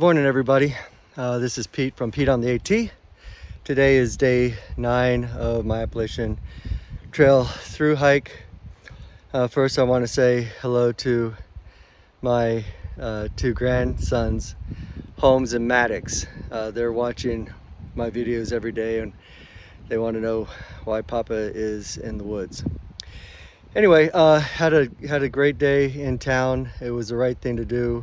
Morning, everybody. This is Pete from Pete on the AT. Today is day 9 of my Appalachian Trail through hike. First, I want to say hello to my 2 grandsons, Holmes and Maddox. They're watching my videos every day and they want to know why Papa is in the woods. Anyway, had a great day in town. It was the right thing to do.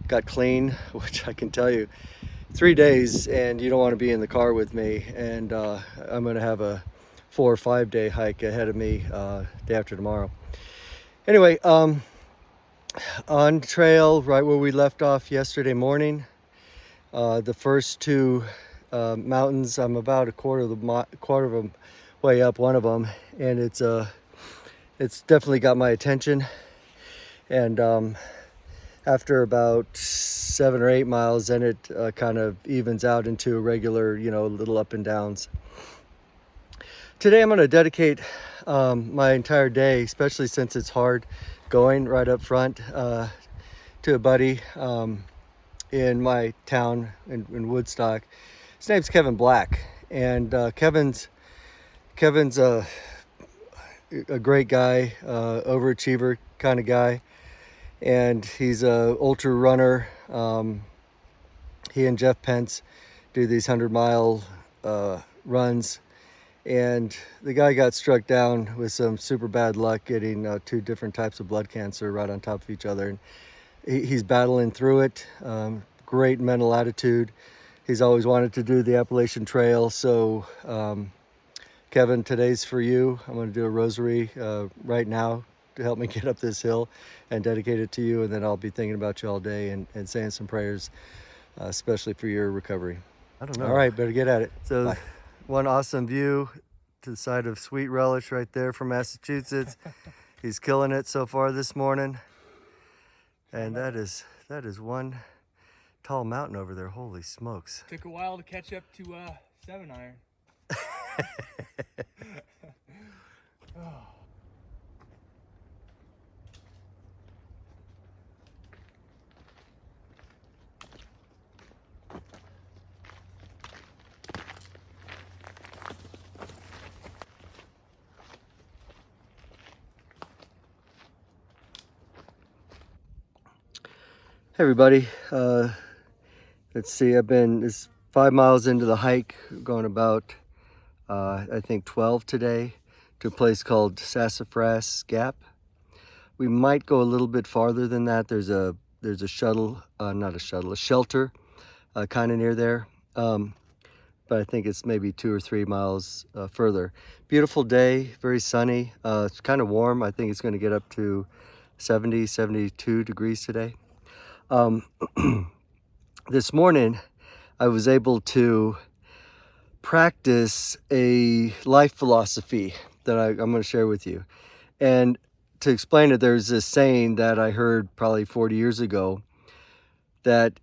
Got clean, which I can tell you, 3 days and you don't want to be in the car with me. And I'm going to have a 4 or 5 day hike ahead of me day after tomorrow. Anyway, on trail right where we left off yesterday morning, the first 2 mountains, I'm about a quarter of them way up one of them, and it's definitely got my attention. And after about 7 or 8 miles, then it kind of evens out into a regular, little up and downs. Today I'm going to dedicate my entire day, especially since it's hard going right up front, to a buddy in my town in Woodstock. His name's Kevin Black, and Kevin's a great guy, overachiever kind of guy. And he's a ultra runner. He and Jeff Pence do these 100-mile runs, and the guy got struck down with some super bad luck, getting 2 different types of blood cancer right on top of each other, and he's battling through it. Great mental attitude. He's always wanted to do the Appalachian Trail. So Kevin, today's for you. I'm going to do a rosary right now to help me get up this hill and dedicate it to you, and then I'll be thinking about you all day and saying some prayers, especially for your recovery. I don't know. All right, better get at it. So Bye. One awesome view to the side of Sweet Relish right there from Massachusetts. He's killing it so far this morning. And that is one tall mountain over there. Holy smokes. Took a while to catch up to 7-iron. Oh. Hey everybody, let's see, it's 5 miles into the hike, going about I think 12 today, to a place called Sassafras Gap. We might go a little bit farther than that. There's a shuttle, not a shuttle, a shelter kind of near there, but I think it's maybe 2 or 3 miles further. Beautiful day, very sunny. It's kind of warm. I think it's going to get up to 70, 72 degrees today. This morning I was able to practice a life philosophy that I'm going to share with you. And to explain it, there's this saying that I heard probably 40 years ago that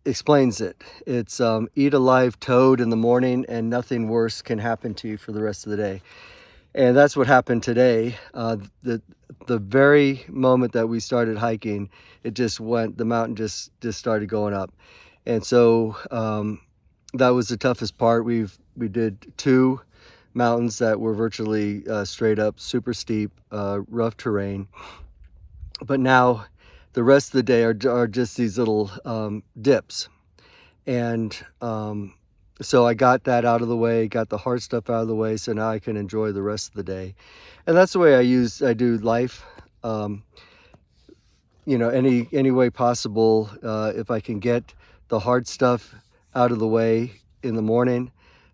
explains it. It's eat a live toad in the morning and nothing worse can happen to you for the rest of the day. And that's what happened today. The very moment that we started hiking, the mountain just started going up. And so that was the toughest part. We did 2 mountains that were virtually straight up, super steep, rough terrain. But now the rest of the day are just these little dips. And so I got that out of the way, got the hard stuff out of the way, so now I can enjoy the rest of the day. And that's the way I do life. Any way possible. If I can get the hard stuff out of the way in the morning,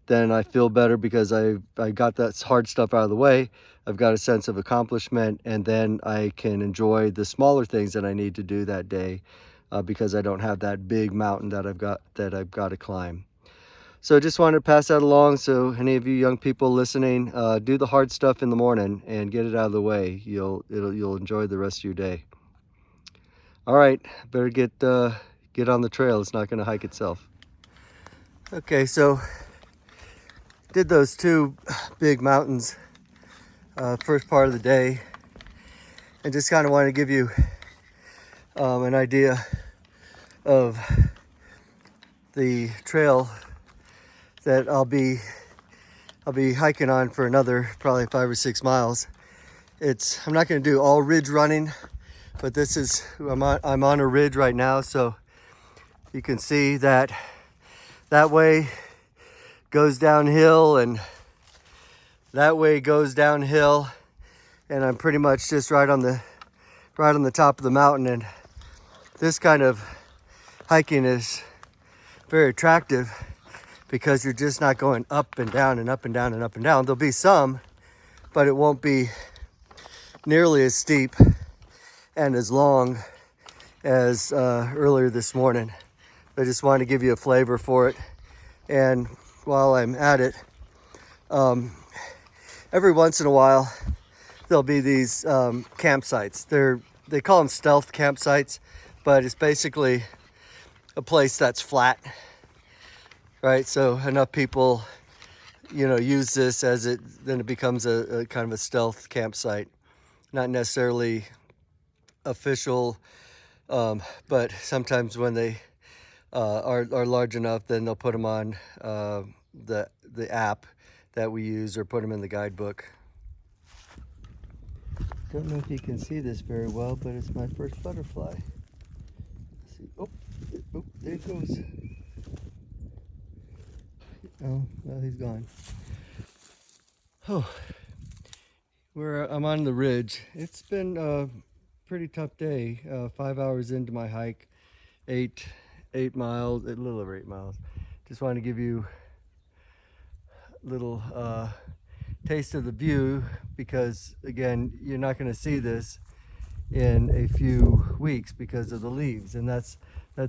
then I feel better because I got that hard stuff out of the way. I've got a sense of accomplishment, and then I can enjoy the smaller things that I need to do that day because I don't have that big mountain that I've got to climb. So I just wanted to pass that along. So any of you young people listening, do the hard stuff in the morning and get it out of the way. You'll enjoy the rest of your day. All right, better get on the trail. It's not going to hike itself. Okay, so did those 2 big mountains first part of the day, and just kind of wanted to give you an idea of the trail that I'll be hiking on for another probably 5 or 6 miles. I'm not going to do all ridge running, but this is I'm on a ridge right now, so you can see that way goes downhill and that way goes downhill, and I'm pretty much just right on the top of the mountain. And this kind of hiking is very attractive because you're just not going up and down and up and down and up and down. There'll be some, but it won't be nearly as steep and as long as earlier this morning. I just wanted to give you a flavor for it. And while I'm at it, every once in a while there'll be these campsites. They call them stealth campsites, but it's basically a place that's flat, right? So enough people, use this then it becomes a kind of a stealth campsite. Not necessarily official, but sometimes when they are large enough, then they'll put them on the app that we use, or put them in the guidebook. Don't know if you can see this very well, but it's my first butterfly. Let's see. Oh, there it goes. Oh, well, he's gone. Oh, I'm on the ridge. It's been a pretty tough day. 5 hours into my hike, 8 miles, a little over 8 miles. Just wanted to give you a little taste of the view, because again, you're not going to see this in a few weeks because of the leaves. And that's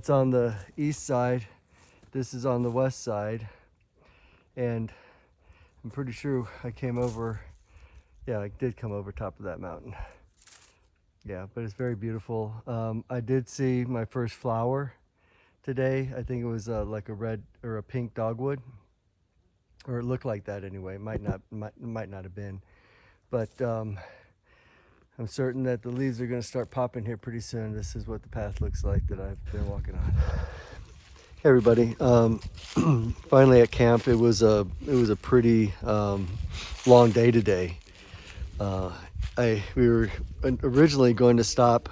on the east side. This is on the west side. And I'm pretty sure I came over, yeah, I did come over top of that mountain. Yeah, but it's very beautiful. I did see my first flower today. I think it was like a red or a pink dogwood, or it looked like that anyway. Might not have been, but I'm certain that the leaves are going to start popping here pretty soon. This is what the path looks like that I've been walking on. Hey everybody, finally at camp. It was a pretty long day today. We were originally going to stop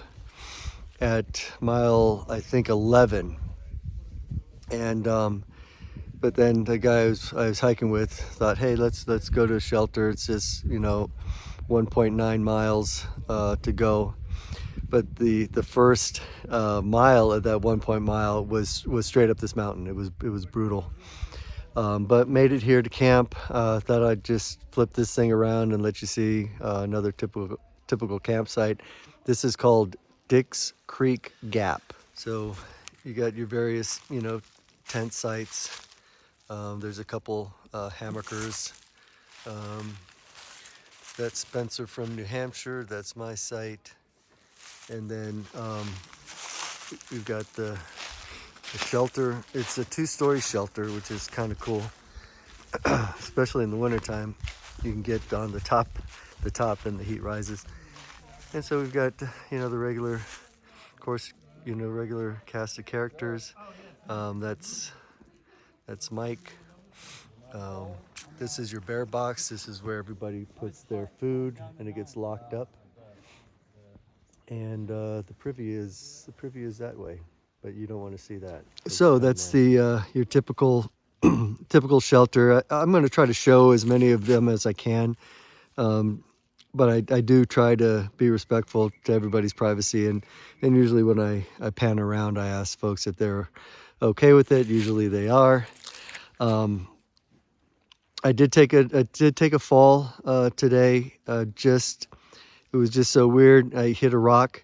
at mile, I think, 11, and but then the guy I was hiking with thought, hey, let's go to a shelter. It's just 1.9 miles to go. But the first mile of that 1 mile was straight up this mountain. It was brutal. But made it here to camp. Thought I'd just flip this thing around and let you see another typical campsite. This is called Dick's Creek Gap. So you got your various tent sites. There's a couple hammockers. That's Spencer from New Hampshire. That's my site. And then we've got the shelter. It's a 2-story shelter, which is kind of cool, especially in the wintertime. You can get on the top and the heat rises. And so we've got the regular, of course, regular cast of characters. That's Mike. This is your bear box. This is where everybody puts their food and it gets locked up. And the privy is that way, but you don't want to see that. So that's the your typical shelter. I'm going to try to show as many of them as I can, but I do try to be respectful to everybody's privacy. And usually when I pan around, I ask folks if they're okay with it. Usually they are. I did take a fall today. It was just so weird. I hit a rock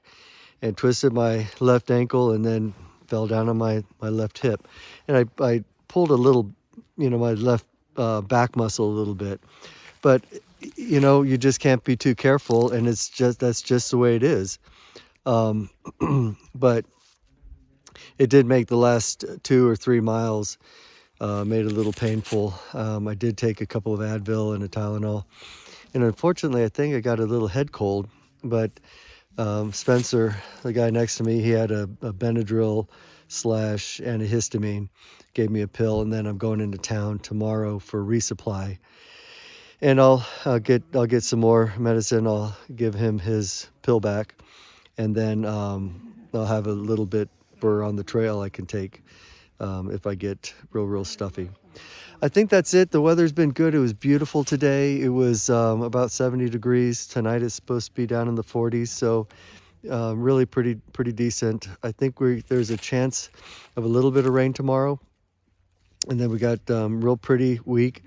and twisted my left ankle and then fell down on my left hip. And I pulled a little, my left back muscle a little bit. But, you just can't be too careful, and that's just the way it is. But it did make the last 2 or 3 miles, made it a little painful. I did take a couple of Advil and a Tylenol. And unfortunately, I think I got a little head cold, but Spencer, the guy next to me, he had a Benadryl, 6 slash antihistamine, gave me a pill, and then I'm going into town tomorrow for resupply. And I'll get some more medicine. I'll give him his pill back, and then I'll have a little bit for on the trail I can take if I get real stuffy. I think that's it. The weather's been good. It was beautiful today. It was about 70 degrees. Tonight it's supposed to be down in the 40s, so really pretty decent. I think there's a chance of a little bit of rain tomorrow, and then we got real pretty week,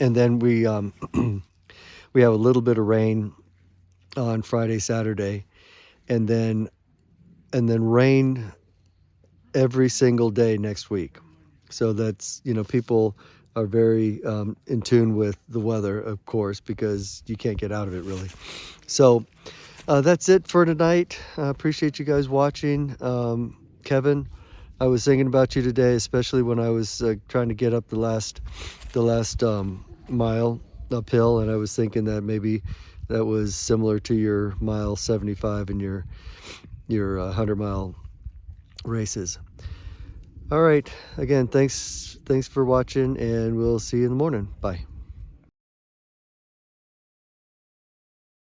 and then we we have a little bit of rain on Friday, Saturday, and then rain every single day next week. So that's, people are very in tune with the weather, of course, because you can't get out of it really. So that's it for tonight. I appreciate you guys watching. Kevin, I was thinking about you today, especially when I was trying to get up the last mile uphill, and I was thinking that maybe that was similar to your mile 75 and your 100-mile races. All right, again, thanks for watching, and we'll see you in the morning. Bye.